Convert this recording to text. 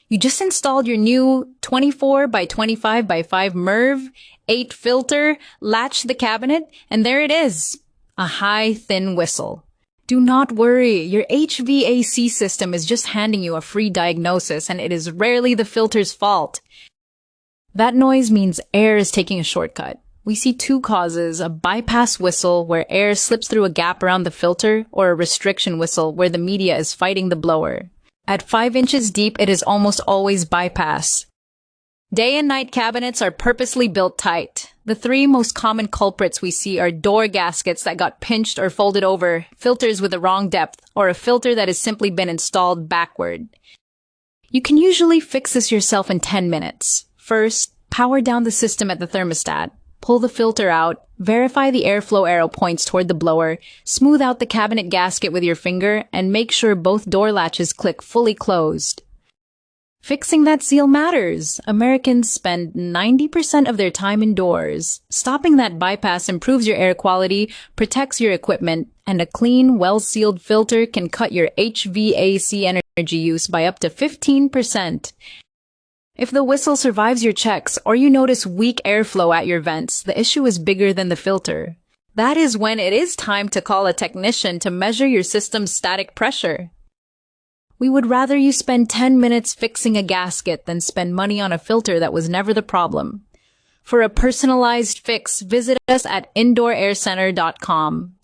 You just installed your new 24 by 25 by 5 MERV 8 filter, latched the cabinet, and there it is. A high, thin whistle. Do not worry, your HVAC system is just handing you a free diagnosis, and it is rarely the filter's fault. That noise means air is taking a shortcut. We see two causes: a bypass whistle where air slips through a gap around the filter, or a restriction whistle where the media is fighting the blower. At 5 inches deep, it is almost always bypass. Day and night cabinets are purposely built tight. The three most common culprits we see are door gaskets that got pinched or folded over, filters with the wrong depth, or a filter that has simply been installed backward. You can usually fix this yourself in 10 minutes. First, power down the system at the thermostat. Pull the filter out, verify the airflow arrow points toward the blower, smooth out the cabinet gasket with your finger, and make sure both door latches click fully closed. Fixing that seal matters. Americans spend 90% of their time indoors. Stopping that bypass improves your air quality, protects your equipment, and a clean, well-sealed filter can cut your HVAC energy use by up to 15%. If the whistle survives your checks or you notice weak airflow at your vents, the issue is bigger than the filter. That is when it is time to call a technician to measure your system's static pressure. We would rather you spend 10 minutes fixing a gasket than spend money on a filter that was never the problem. For a personalized fix, visit us at indooraircenter.com.